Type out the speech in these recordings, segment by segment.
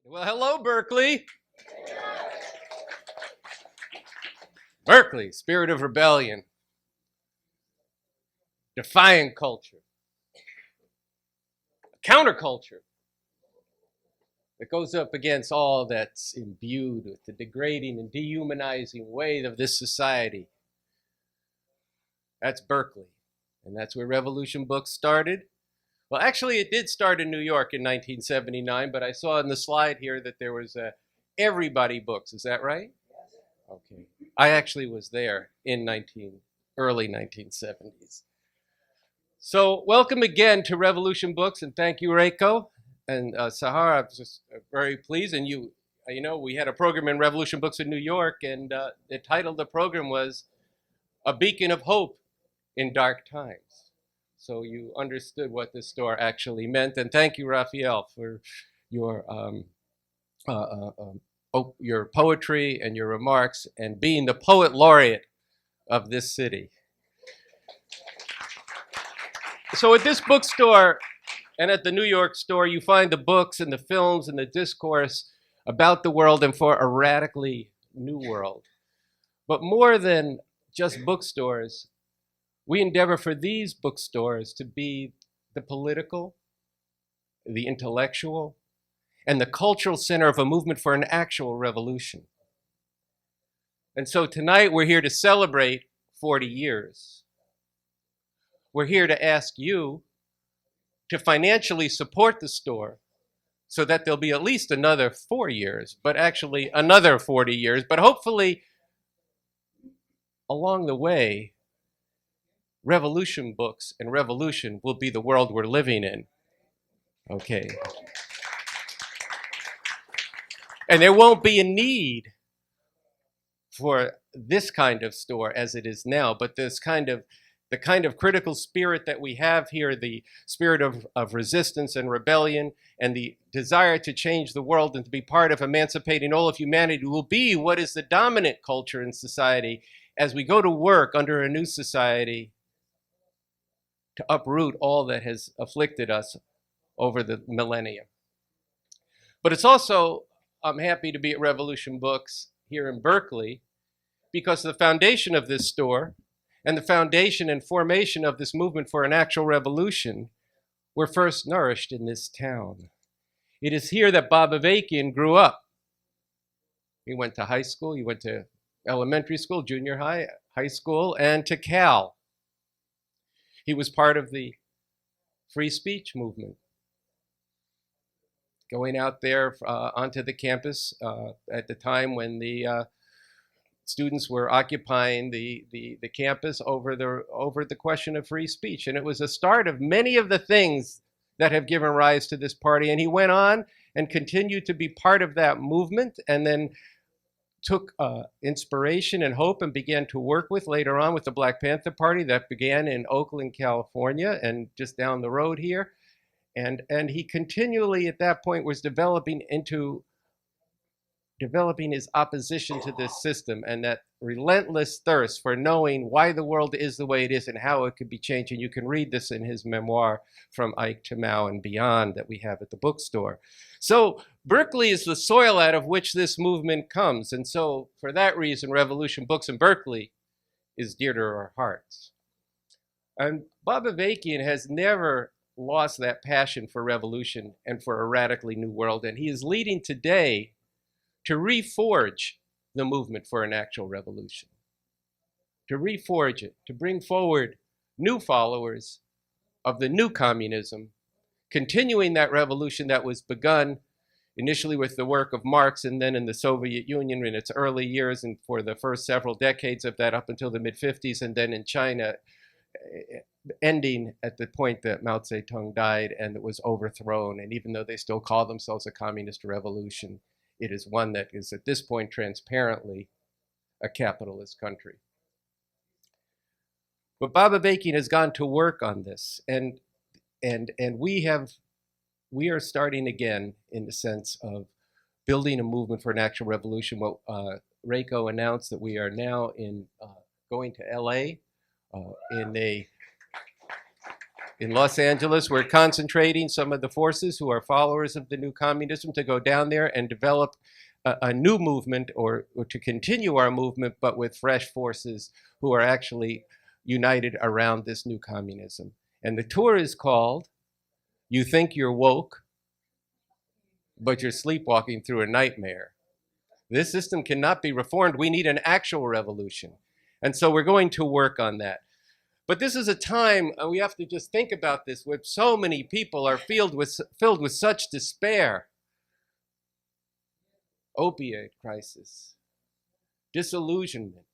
Well, hello, Berkeley. Berkeley, spirit of rebellion, defiant culture, counterculture that goes up against all that's imbued with the degrading and dehumanizing way of this society. That's Berkeley, and that's where Revolution Books started. Well, actually, it did start in New York in 1979, but I saw in the slide here that there was Everybody Books. Is that right? Okay. I actually was there in early 1970s. So welcome again to Revolution Books, and thank you, Reiko and Sahara. I'm just very pleased. And you know, we had a program in Revolution Books in New York, and the title of the program was A Beacon of Hope in Dark Times. So you understood what this store actually meant. And thank you, Raphael, for your poetry and your remarks and being the poet laureate of this city. So at this bookstore and at the New York store, you find the books and the films and the discourse about the world and for a radically new world. But more than just bookstores, we endeavor for these bookstores to be the political, the intellectual, and the cultural center of a movement for an actual revolution. And so tonight we're here to celebrate 40 years. We're here to ask you to financially support the store so that there'll be at least another 4 years, but actually another 40 years. But hopefully along the way, Revolution Books and revolution will be the world we're living in. Okay. And there won't be a need for this kind of store as it is now, but the kind of critical spirit that we have here, the spirit of resistance and rebellion and the desire to change the world and to be part of emancipating all of humanity will be what is the dominant culture in society as we go to work under a new society to uproot all that has afflicted us over the millennia. But it's also, I'm happy to be at Revolution Books here in Berkeley because the foundation of this store and the foundation and formation of this movement for an actual revolution were first nourished in this town. It is here that Bob Avakian grew up. He went to high school, he went to elementary school, junior high, high school, and to Cal. He was part of the free speech movement, going out there onto the campus at the time when the students were occupying the campus over the question of free speech. And it was a start of many of the things that have given rise to this party. And he went on and continued to be part of that movement and then took inspiration and hope and began to work with later on with the Black Panther Party that began in Oakland, California, and just down the road here. And he continually at that point was developing his opposition to this system and that relentless thirst for knowing why the world is the way it is and how it could be changed. And you can read this in his memoir, From Ike to Mao and Beyond, that we have at the bookstore. So Berkeley is the soil out of which this movement comes. And so for that reason, Revolution Books in Berkeley is dear to our hearts. And Bob Avakian has never lost that passion for revolution and for a radically new world. And he is leading today to reforge the movement for an actual revolution, to reforge it, to bring forward new followers of the new communism, continuing that revolution that was begun initially with the work of Marx and then in the Soviet Union in its early years and for the first several decades of that up until the mid-50s, and then in China, ending at the point that Mao Zedong died and it was overthrown. And even though they still call themselves a communist revolution, it is one that is at this point transparently a capitalist country. But Bob Avakian has gone to work on this, and we are starting again in the sense of building a movement for an actual revolution. What Reiko announced that we are now going to LA in a In Los Angeles, we're concentrating some of the forces who are followers of the new communism to go down there and develop a new movement or to continue our movement, but with fresh forces who are actually united around this new communism. And the tour is called You Think You're Woke, but You're Sleepwalking Through a Nightmare. This system cannot be reformed. We need an actual revolution. And so we're going to work on that. But this is a time, we have to just think about this, where so many people are filled with such despair. Opioid crisis, disillusionment.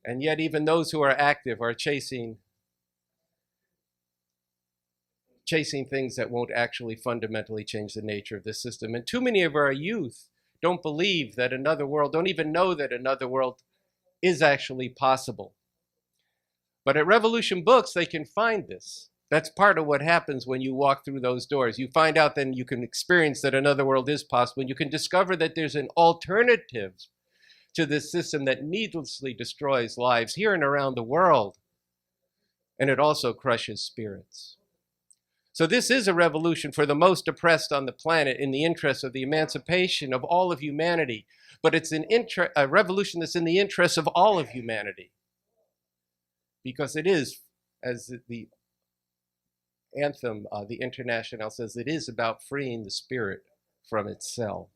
And yet even those who are active are chasing things that won't actually fundamentally change the nature of this system. And too many of our youth don't believe that another world, don't even know that another world is actually possible. But at Revolution Books, they can find this. That's part of what happens when you walk through those doors. You find out then you can experience that another world is possible. And you can discover that there's an alternative to this system that needlessly destroys lives here and around the world. And it also crushes spirits. So this is a revolution for the most oppressed on the planet in the interest of the emancipation of all of humanity. But it's a revolution that's in the interest of all of humanity. Because it is, as the anthem, the International says, it is about freeing the spirit from its cell.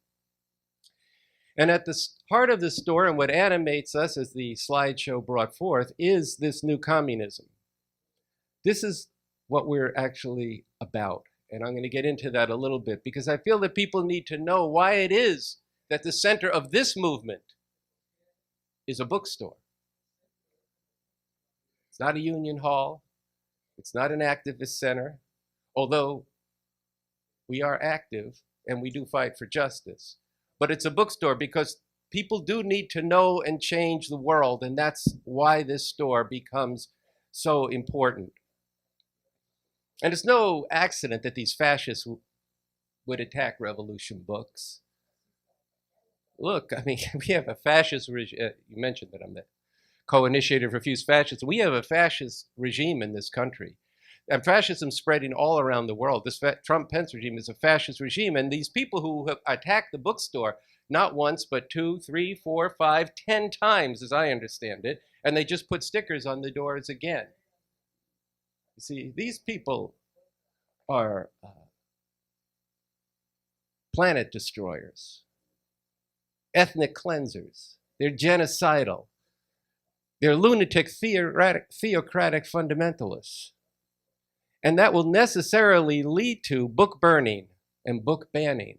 And at the heart of the story, and what animates us, as the slideshow brought forth, is this new communism. This is what we're actually about. And I'm going to get into that a little bit, because I feel that people need to know why it is that the center of this movement is a bookstore. It's not a union hall. It's not an activist center, although we are active and we do fight for justice. But it's a bookstore because people do need to know and change the world, and that's why this store becomes so important. And it's no accident that these fascists would attack Revolution Books. Look, I mean, we have a fascist regime. You mentioned that I'm the co-initiator of Refuse Fascism. We have a fascist regime in this country. And fascism spreading all around the world. This Trump-Pence regime is a fascist regime. And these people who have attacked the bookstore, not once, but 2, 3, 4, 5, 10 times, as I understand it, and they just put stickers on the doors again. You see, these people are planet destroyers, ethnic cleansers. They're genocidal. They're lunatic, theocratic fundamentalists. And that will necessarily lead to book burning and book banning.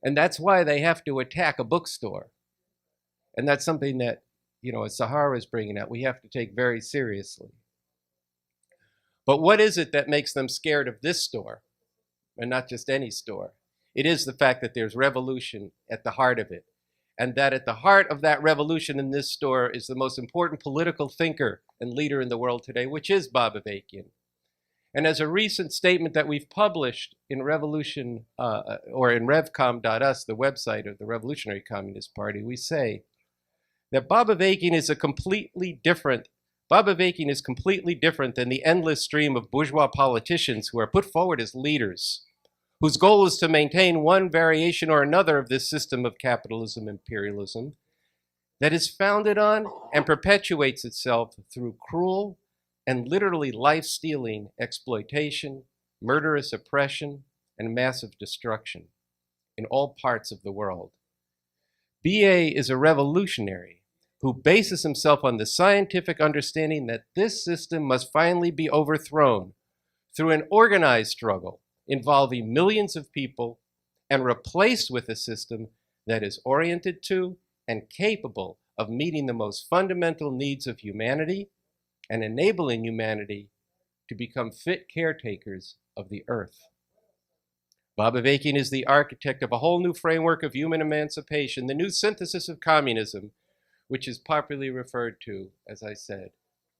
And that's why they have to attack a bookstore. And that's something that, as Sahara is bringing out, we have to take very seriously. But what is it that makes them scared of this store, and not just any store? It is the fact that there's revolution at the heart of it. And that at the heart of that revolution in this store is the most important political thinker and leader in the world today, which is Bob Avakian. And as a recent statement that we've published in Revolution, or in revcom.us, the website of the Revolutionary Communist Party, we say that Bob Avakian is completely different than the endless stream of bourgeois politicians who are put forward as leaders, whose goal is to maintain one variation or another of this system of capitalism, imperialism, that is founded on and perpetuates itself through cruel and literally life-stealing exploitation, murderous oppression, and massive destruction in all parts of the world. BA is a revolutionary who bases himself on the scientific understanding that this system must finally be overthrown through an organized struggle involving millions of people and replaced with a system that is oriented to and capable of meeting the most fundamental needs of humanity and enabling humanity to become fit caretakers of the earth. Bob Avakian is the architect of a whole new framework of human emancipation, the new synthesis of communism, which is popularly referred to, as I said,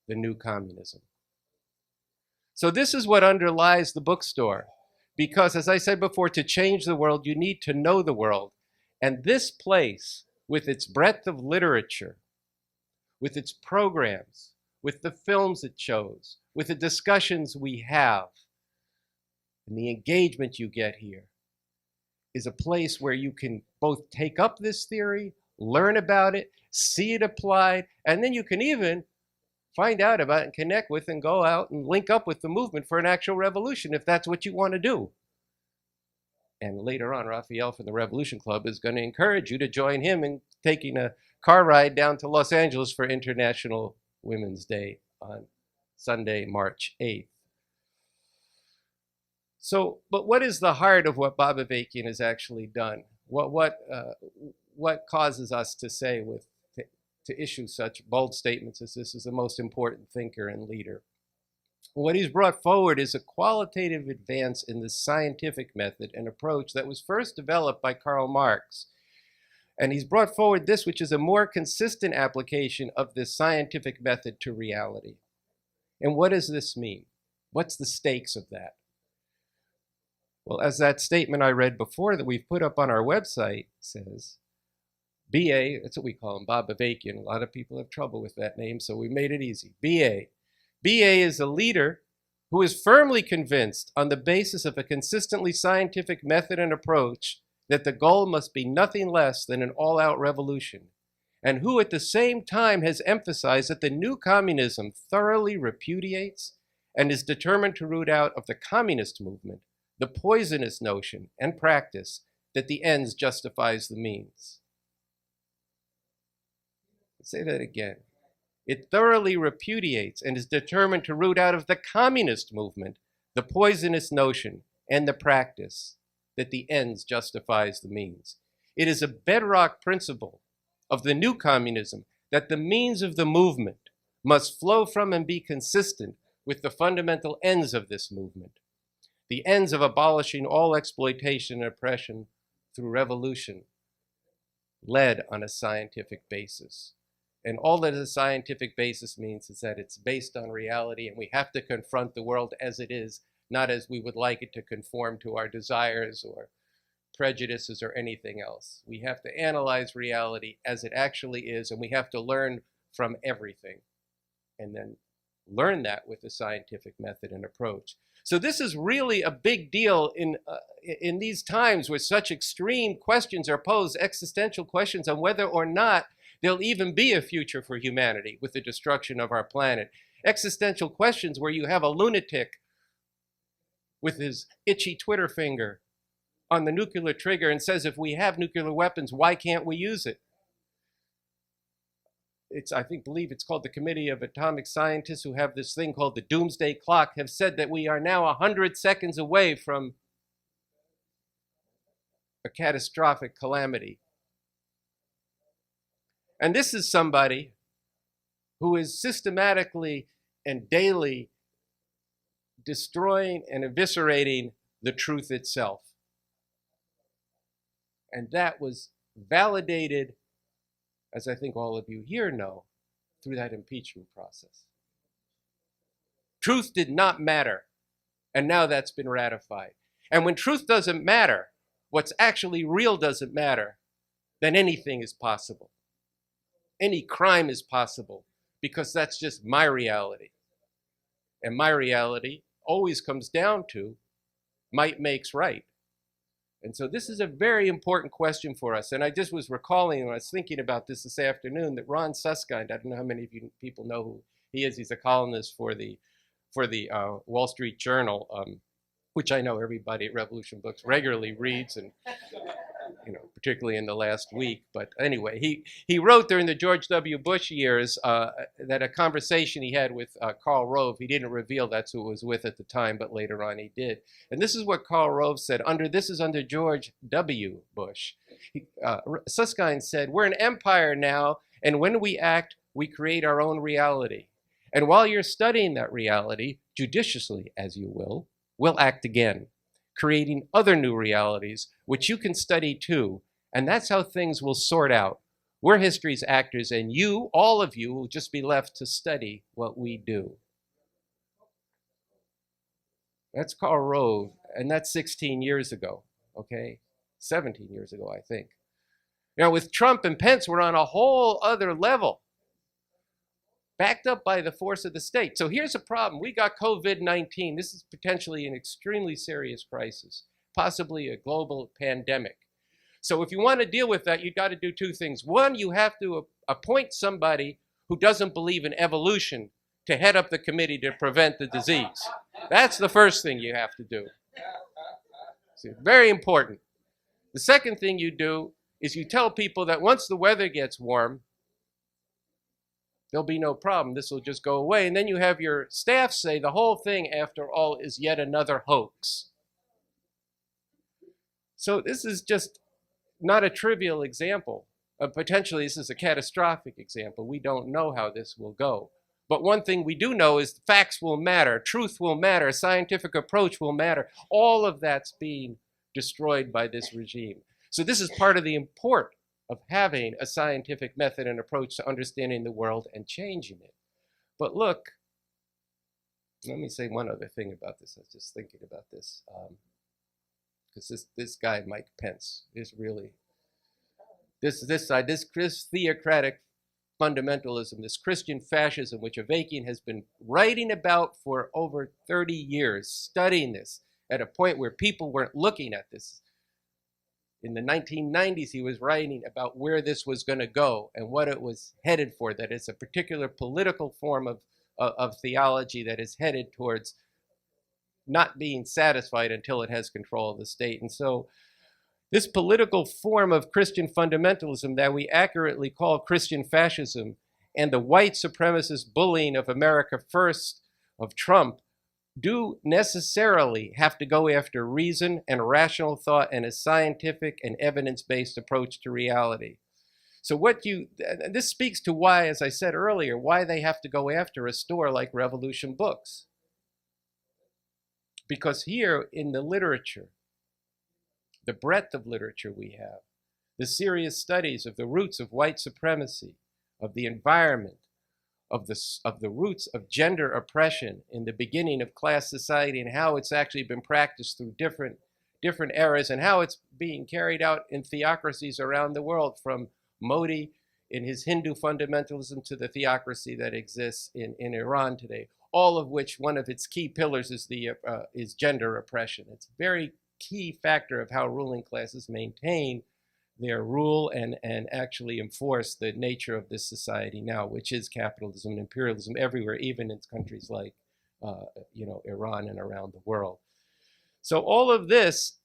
the new communism. So this is what underlies the bookstore. Because, as I said before, to change the world, you need to know the world. And this place, with its breadth of literature, with its programs, with the films it shows, with the discussions we have and the engagement you get here, is a place where you can both take up this theory, learn about it, see it applied, and then you can even find out about it and connect with and go out and link up with the movement for an actual revolution if that's what you want to do. And later on, Raphael from the Revolution Club is going to encourage you to join him in taking a car ride down to Los Angeles for International Women's Day on Sunday, March 8th. So, but what is the heart of what Bob Avakian has actually done? What causes us to say to issue such bold statements as this is the most important thinker and leader? What he's brought forward is a qualitative advance in the scientific method and approach that was first developed by Karl Marx. And he's brought forward this, which is a more consistent application of this scientific method to reality. And what does this mean? What's the stakes of that? Well, as that statement I read before that we've put up on our website says, BA, that's what we call him, Bob Avakian. A lot of people have trouble with that name, so we made it easy. BA. BA is a leader who is firmly convinced on the basis of a consistently scientific method and approach that the goal must be nothing less than an all-out revolution, and who at the same time has emphasized that the new communism thoroughly repudiates and is determined to root out of the communist movement the poisonous notion and practice that the ends justifies the means. Let's say that again. It thoroughly repudiates and is determined to root out of the communist movement the poisonous notion and the practice that the ends justifies the means. It is a bedrock principle of the new communism that the means of the movement must flow from and be consistent with the fundamental ends of this movement. The ends of abolishing all exploitation and oppression through revolution, led on a scientific basis. And all that a scientific basis means is that it's based on reality, and we have to confront the world as it is, not as we would like it to conform to our desires or prejudices or anything else. We have to analyze reality as it actually is, and we have to learn from everything, and then learn that with a scientific method and approach. So this is really a big deal in these times where such extreme questions are posed, existential questions on whether or not there'll even be a future for humanity with the destruction of our planet. Existential questions where you have a lunatic with his itchy Twitter finger on the nuclear trigger and says, if we have nuclear weapons, why can't we use it? Believe it's called the Committee of Atomic Scientists, who have this thing called the Doomsday Clock, have said that we are now 100 seconds away from a catastrophic calamity. And this is somebody who is systematically and daily destroying and eviscerating the truth itself. And that was validated, as I think all of you here know, through that impeachment process. Truth did not matter, and now that's been ratified. And when truth doesn't matter, what's actually real doesn't matter, then anything is possible. Any crime is possible, because that's just my reality. And my reality always comes down to might makes right. And so this is a very important question for us. And I just was recalling, when I was thinking about this afternoon, that Ron Suskind, I don't know how many of you people know who he is. He's a columnist for the Wall Street Journal, which I know everybody at Revolution Books regularly reads, and particularly in the last week. But anyway, he wrote during the George W. Bush years that a conversation he had with Karl Rove, he didn't reveal that's who it was with at the time, but later on he did. And this is what Karl Rove said. This is under George W. Bush. Suskind said, "We're an empire now, and when we act, we create our own reality. And while you're studying that reality, judiciously as you will, we'll act again, creating other new realities, which you can study too. And that's how things will sort out. We're history's actors, and you, all of you, will just be left to study what we do." That's Karl Rove, and that's 16 years ago, okay? 17 years ago, I think. Now, with Trump and Pence, we're on a whole other level. backed up by the force of the state. So here's a problem. We got COVID-19. This is potentially an extremely serious crisis, possibly a global pandemic. So if you want to deal with that, you've got to do two things. One, you have to appoint somebody who doesn't believe in evolution to head up the committee to prevent the disease. That's the first thing you have to do. So very important. The second thing you do is you tell people that once the weather gets warm, there'll be no problem. This will just go away. And then you have your staff say the whole thing, after all, is yet another hoax. So this is just not a trivial example. Potentially, this is a catastrophic example. We don't know how this will go. But one thing we do know is facts will matter, truth will matter, scientific approach will matter. All of that's being destroyed by this regime. So this is part of the import of having a scientific method and approach to understanding the world and changing it. But look, let me say one other thing about this. I was just thinking about this. Because this guy, Mike Pence, is really, this theocratic fundamentalism, this Christian fascism, which Avakian has been writing about for over 30 years, studying this at a point where people weren't looking at this. In the 1990s, he was writing about where this was going to go and what it was headed for, that it's a particular political form of theology that is headed towards not being satisfied until it has control of the state. And so this political form of Christian fundamentalism that we accurately call Christian fascism and the white supremacist bullying of America First, of Trump, do necessarily have to go after reason and rational thought and a scientific and evidence-based approach to reality. So this speaks to why, as I said earlier, why they have to go after a store like Revolution Books. Because here in the literature, the breadth of literature we have, the serious studies of the roots of white supremacy, of the environment, of the roots of gender oppression in the beginning of class society and how it's actually been practiced through different eras and how it's being carried out in theocracies around the world, from Modi in his Hindu fundamentalism to the theocracy that exists in Iran today, all of which one of its key pillars is gender oppression. It's a very key factor of how ruling classes maintain their rule and actually enforce the nature of this society now, which is capitalism and imperialism everywhere, even in countries like Iran and around the world. So all of this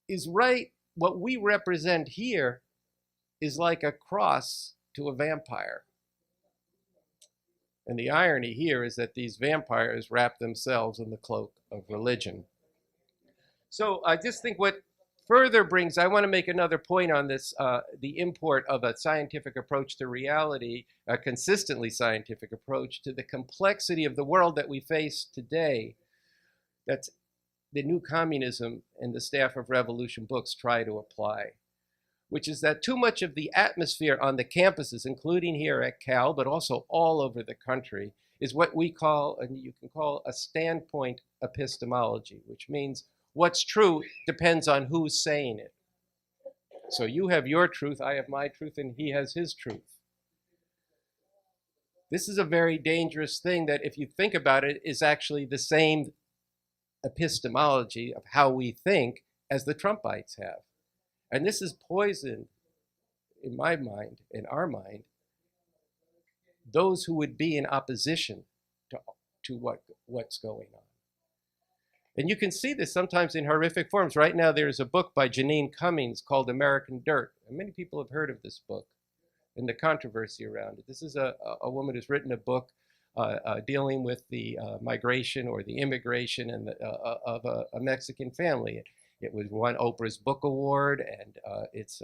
is right. What we represent here is like a cross to a vampire. And the irony here is that these vampires wrap themselves in the cloak of religion. So I just think what further brings, I want to make another point on this, the import of a scientific approach to reality, a consistently scientific approach to the complexity of the world that we face today. That's the new communism and the staff of Revolution Books try to apply, which is that too much of the atmosphere on the campuses, including here at Cal, but also all over the country, is what we call, and you can call, a standpoint epistemology, which means what's true depends on who's saying it. So you have your truth, I have my truth, and he has his truth. This is a very dangerous thing that, if you think about it, is actually the same epistemology of how we think as the Trumpites have. And this is poisoned, in my mind, in our mind, those who would be in opposition to what's going on. And you can see this sometimes in horrific forms. Right now, there's a book by Janine Cummings called American Dirt. And many people have heard of this book and the controversy around it. This is a woman who's written a book dealing with the migration or the immigration and of a Mexican family. It was won Oprah's Book Award, and it's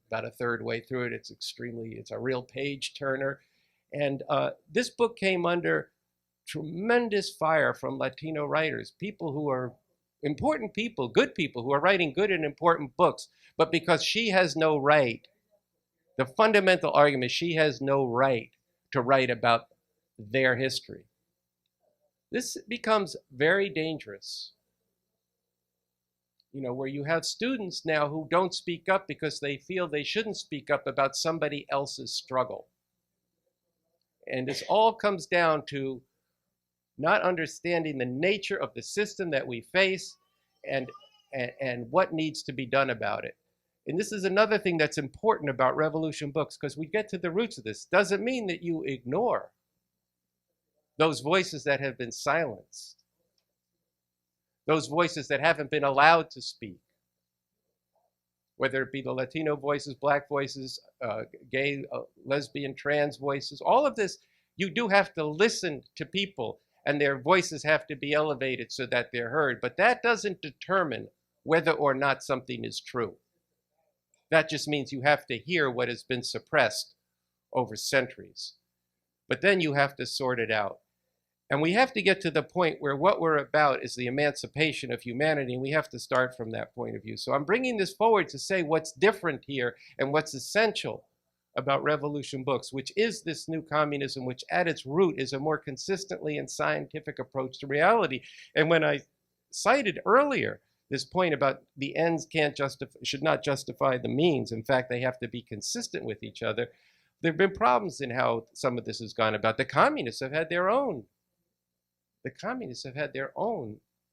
about a third way through it. It's a real page turner. And this book came under tremendous fire from Latino writers, people who are important people, good people who are writing good and important books, but because she has no right, the fundamental argument, she has no right to write about their history. This becomes very dangerous, where you have students now who don't speak up because they feel they shouldn't speak up about somebody else's struggle. And this all comes down to not understanding the nature of the system that we face and, and what needs to be done about it. And this is another thing that's important about revolution books, because we get to the roots of this. Doesn't mean that you ignore those voices that have been silenced, those voices that haven't been allowed to speak, whether it be the Latino voices, Black voices, gay, lesbian, trans voices. All of this, you do have to listen to people, and their voices have to be elevated so that they're heard. But that doesn't determine whether or not something is true. That just means you have to hear what has been suppressed over centuries. But then you have to sort it out. And we have to get to the point where what we're about is the emancipation of humanity, and we have to start from that point of view. So I'm bringing this forward to say what's different here and what's essential about revolution books, which is this new communism, which at its root is a more consistently and scientific approach to reality. And when I cited earlier this point about the ends should not justify the means, in fact, they have to be consistent with each other, there have been problems in how some of this has gone about. The communists have had their own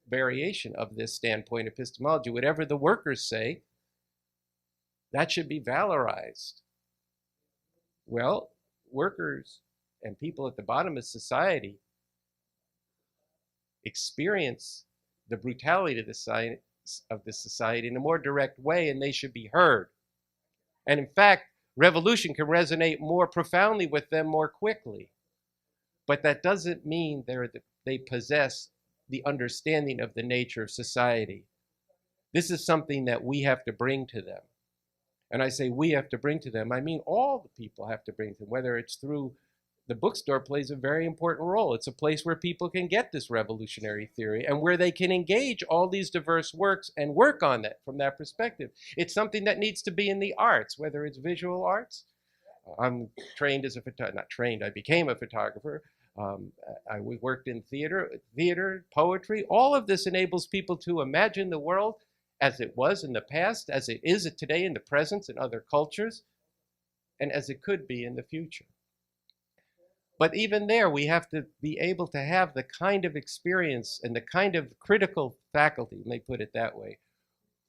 variation of this standpoint epistemology. Whatever the workers say, that should be valorized. Well, workers and people at the bottom of society experience the brutality of the society in a more direct way, and they should be heard. And in fact, revolution can resonate more profoundly with them more quickly. But that doesn't mean they possess the understanding of the nature of society. This is something that we have to bring to them. And I say we have to bring to them, I mean all the people have to bring to them, whether it's through the bookstore plays a very important role. It's a place where people can get this revolutionary theory and where they can engage all these diverse works and work on that from that perspective. It's something that needs to be in the arts, whether it's visual arts. I'm trained as a photographer, not trained, I became a photographer. I worked in theater, poetry. All of this enables people to imagine the world as it was in the past, as it is today in the present in other cultures, and as it could be in the future. But even there, we have to be able to have the kind of experience and the kind of critical faculty, let me put it that way,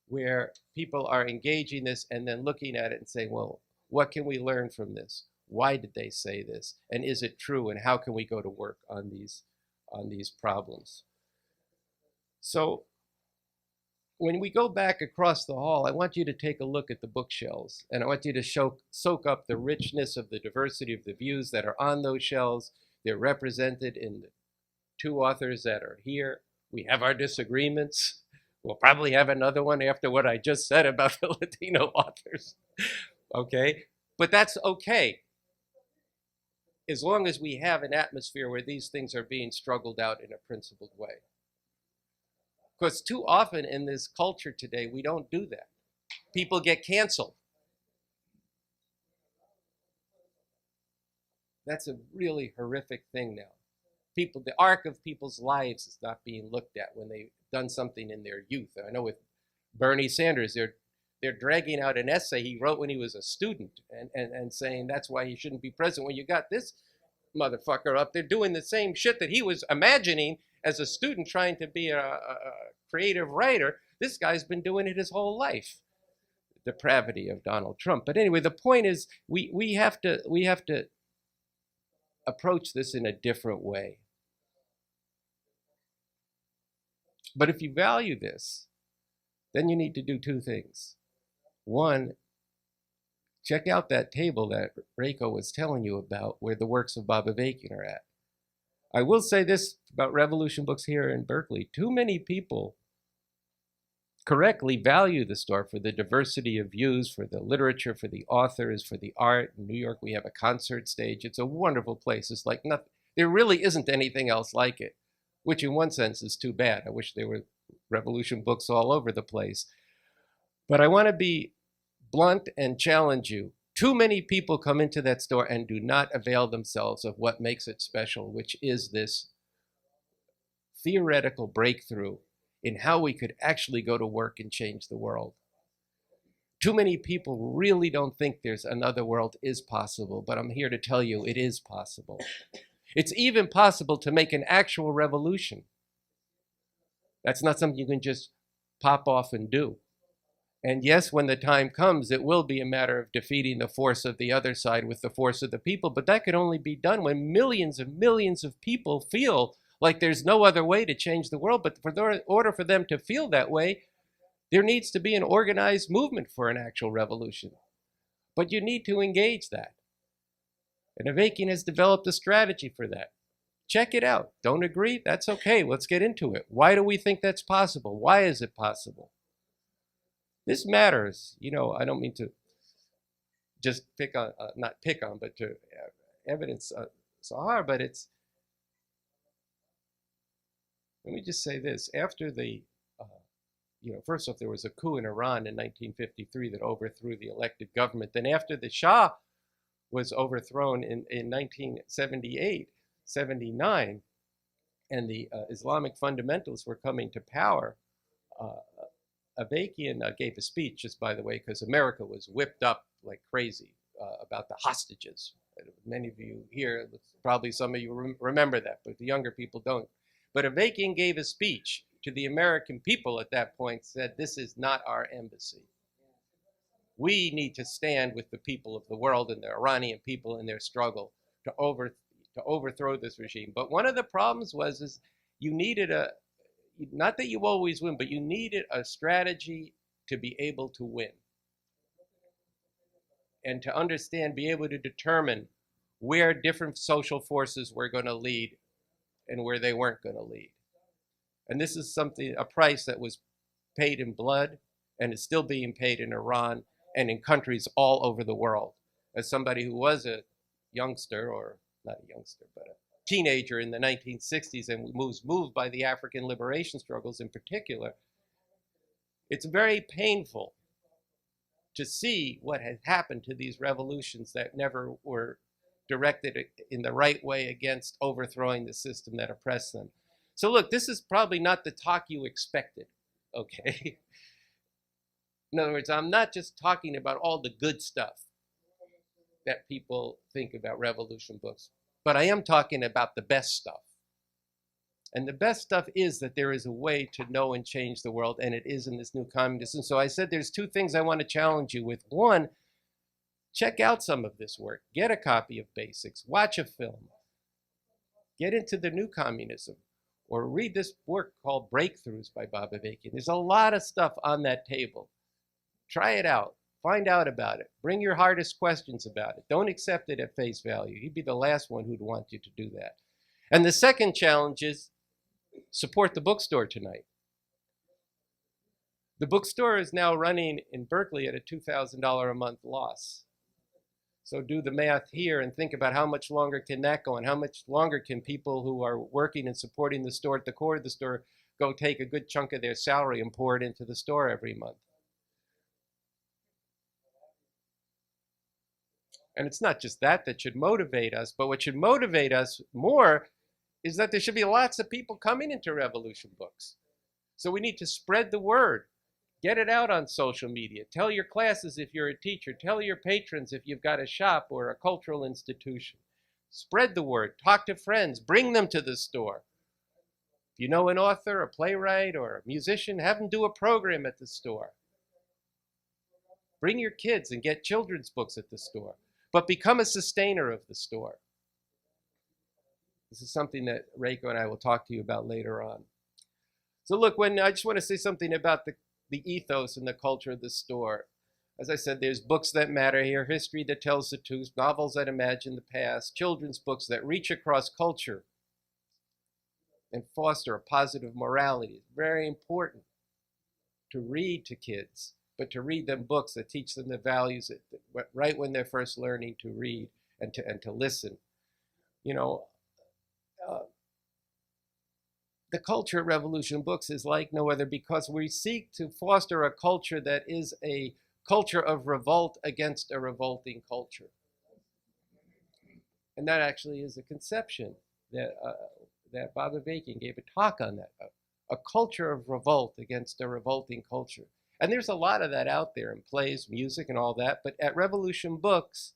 where people are engaging this and then looking at it and saying, well, what can we learn from this? Why did they say this? And is it true? And how can we go to work on these problems? So when we go back across the hall, I want you to take a look at the bookshelves, and I want you to soak up the richness of the diversity of the views that are on those shelves. They're represented in the two authors that are here. We have our disagreements. We'll probably have another one after what I just said about the Latino authors, okay? But that's okay, as long as we have an atmosphere where these things are being struggled out in a principled way. Because too often in this culture today, we don't do that. People get canceled. That's a really horrific thing now. The arc of people's lives is not being looked at when they've done something in their youth. I know with Bernie Sanders, they're dragging out an essay he wrote when he was a student and saying that's why he shouldn't be president. When you got this motherfucker up there doing the same shit that he was imagining as a student trying to be a creative writer, this guy's been doing it his whole life. The depravity of Donald Trump. But anyway, the point is we have to approach this in a different way. But if you value this, then you need to do two things. One, check out that table that Reiko was telling you about where the works of Bob Avakian are at. I will say this about revolution books here in Berkeley. Too many people correctly value the store for the diversity of views, for the literature, for the authors, for the art. In New York, we have a concert stage. It's a wonderful place. It's like nothing. There really isn't anything else like it, which in one sense is too bad. I wish there were revolution books all over the place. But I want to be blunt and challenge you. Too many people come into that store and do not avail themselves of what makes it special, which is this theoretical breakthrough in how we could actually go to work and change the world. Too many people really don't think there's another world is possible, but I'm here to tell you it is possible. It's even possible to make an actual revolution. That's not something you can just pop off and do. And yes, when the time comes, it will be a matter of defeating the force of the other side with the force of the people, but that could only be done when millions of people feel like there's no other way to change the world. But in order for them to feel that way, there needs to be an organized movement for an actual revolution. But you need to engage that. And Avakian has developed a strategy for that. Check it out. Don't agree? That's okay. Let's get into it. Why do we think that's possible? Why is it possible? This matters. You know, I don't mean to just pick on, not pick on, but to evidence Sahar, but it's, let me just say this. After the, first off, there was a coup in Iran in 1953 that overthrew the elected government. Then after the Shah was overthrown in 1978, 79, and the Islamic fundamentalists were coming to power, Avakian gave a speech, just by the way, because America was whipped up like crazy about the hostages. Many of you here, probably some of you remember that, but the younger people don't. But Avakian gave a speech to the American people at that point, said, this is not our embassy. We need to stand with the people of the world and the Iranian people in their struggle to overthrow this regime. But one of the problems was you needed not that you always win, but you needed a strategy to be able to win. And to understand, be able to determine where different social forces were going to lead and where they weren't going to lead. And this is a price that was paid in blood and is still being paid in Iran and in countries all over the world. As somebody who was a youngster, or not a youngster, but a teenager in the 1960s and was moved by the African liberation struggles in particular, it's very painful to see what has happened to these revolutions that never were directed in the right way against overthrowing the system that oppressed them. So look, this is probably not the talk you expected, okay? In other words, I'm not just talking about all the good stuff that people think about revolution books, but I am talking about the best stuff. And the best stuff is that there is a way to know and change the world, and it is in this new communism. So I said there's two things I want to challenge you with. One, check out some of this work. Get a copy of Basics. Watch a film. Get into the new communism. Or read this work called Breakthroughs by Bob Avakian. There's a lot of stuff on that table. Try it out. Find out about it. Bring your hardest questions about it. Don't accept it at face value. He'd be the last one who'd want you to do that. And the second challenge is support the bookstore tonight. The bookstore is now running in Berkeley at a $2,000 a month loss. So do the math here and think about how much longer can that go, and how much longer can people who are working and supporting the store at the core of the store go take a good chunk of their salary and pour it into the store every month. And it's not just that should motivate us, but what should motivate us more is that there should be lots of people coming into Revolution Books. So we need to spread the word. Get it out on social media. Tell your classes if you're a teacher. Tell your patrons if you've got a shop or a cultural institution. Spread the word. Talk to friends. Bring them to the store. If you know an author, a playwright, or a musician, have them do a program at the store. Bring your kids and get children's books at the store. But become a sustainer of the store. This is something that Reiko and I will talk to you about later on. So look, I just want to say something about the ethos and the culture of the store. As I said, there's books that matter here, history that tells the truth, novels that imagine the past, children's books that reach across culture and foster a positive morality. It's very important to read to kids, but to read them books that teach them the values right when they're first learning to read and to listen. You know, the culture of Revolution Books is like no other because we seek to foster a culture that is a culture of revolt against a revolting culture. And that actually is a conception that Bob Avakian gave a talk on that, a culture of revolt against a revolting culture. And there's a lot of that out there in plays, music, and all that. But at Revolution Books,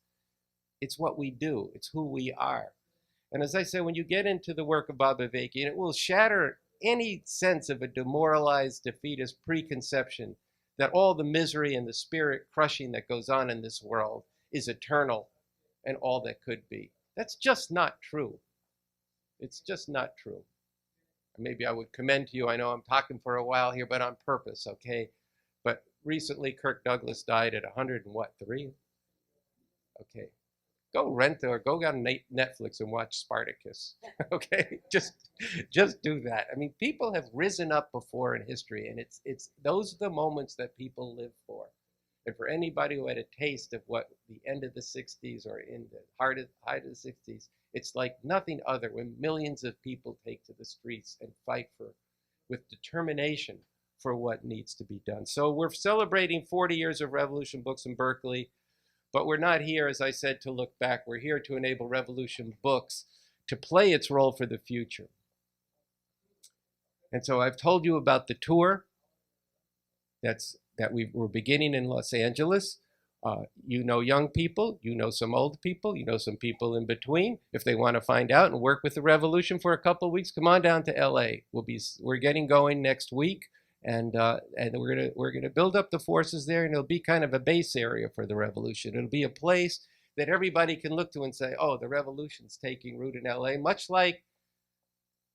it's what we do. It's who we are. And as I said, when you get into the work of Bob Avakian, it will shatter any sense of a demoralized, defeatist preconception that all the misery and the spirit crushing that goes on in this world is eternal and all that could be. That's just not true. It's just not true. Maybe I would commend to you, I know I'm talking for a while here, but on purpose, okay? But recently Kirk Douglas died at 103? Okay. Go rent or go on Netflix and watch Spartacus, okay? Just do that. I mean, people have risen up before in history, and it's those are the moments that people live for. And for anybody who had a taste of what the end of the 60s or in the height of the 60s, it's like nothing other when millions of people take to the streets and fight with determination for what needs to be done. So we're celebrating 40 years of Revolution Books in Berkeley. But we're not here, as I said, to look back. We're here to enable Revolution Books to play its role for the future. And so I've told you about the tour that we're beginning in Los Angeles. You know young people, you know some old people, you know some people in between. If they want to find out and work with the Revolution for a couple of weeks, come on down to LA. We're getting going next week. And we're gonna build up the forces there, and it'll be kind of a base area for the revolution. It'll be a place that everybody can look to and say, "Oh, the revolution's taking root in LA," much like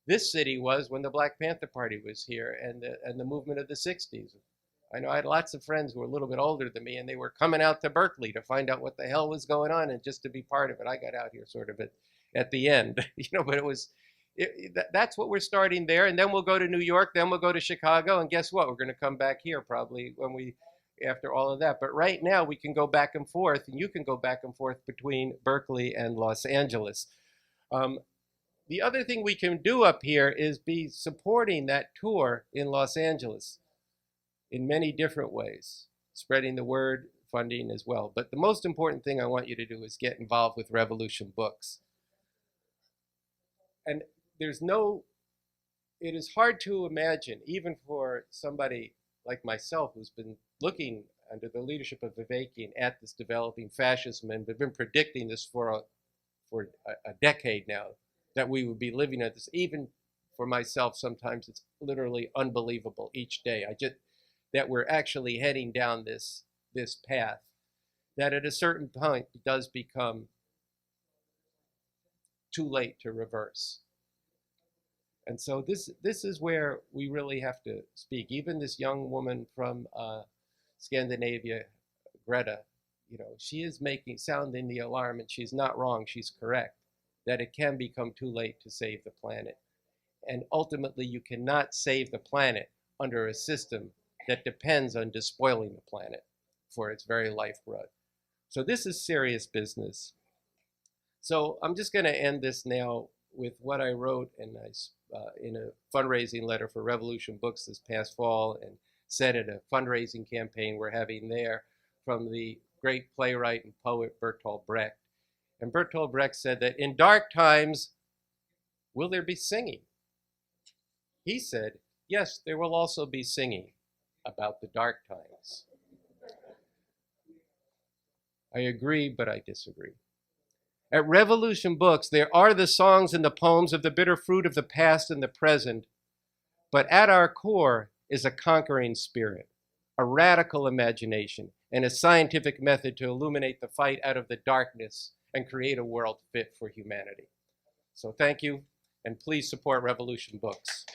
this city was when the Black Panther Party was here and the movement of the '60s. I know I had lots of friends who were a little bit older than me, and they were coming out to Berkeley to find out what the hell was going on and just to be part of it. I got out here sort of at the end, but it was. That's what we're starting there, and then we'll go to New York, then we'll go to Chicago, and guess what? We're going to come back here probably after all of that. But right now we can go back and forth, and you can go back and forth between Berkeley and Los Angeles. The other thing we can do up here is be supporting that tour in Los Angeles in many different ways, spreading the word, funding as well. But the most important thing I want you to do is get involved with Revolution Books. And it is hard to imagine, even for somebody like myself who's been looking under the leadership of Avakian at this developing fascism and been predicting this for a decade now, that we would be living at this. Even for myself, sometimes it's literally unbelievable each day. That we're actually heading down this path, that at a certain point it does become too late to reverse. And so this is where we really have to speak. Even this young woman from Scandinavia, Greta, she is sounding the alarm, and she's not wrong, she's correct, that it can become too late to save the planet. And ultimately, you cannot save the planet under a system that depends on despoiling the planet for its very lifeblood. So this is serious business. So I'm just going to end this now with what I wrote in a fundraising letter for Revolution Books this past fall, and said at a fundraising campaign we're having there, from the great playwright and poet Bertolt Brecht. And Bertolt Brecht said that in dark times, will there be singing? He said, yes, there will also be singing about the dark times. I agree, but I disagree. At Revolution Books, there are the songs and the poems of the bitter fruit of the past and the present, but at our core is a conquering spirit, a radical imagination, and a scientific method to illuminate the fight out of the darkness and create a world fit for humanity. So thank you, and please support Revolution Books.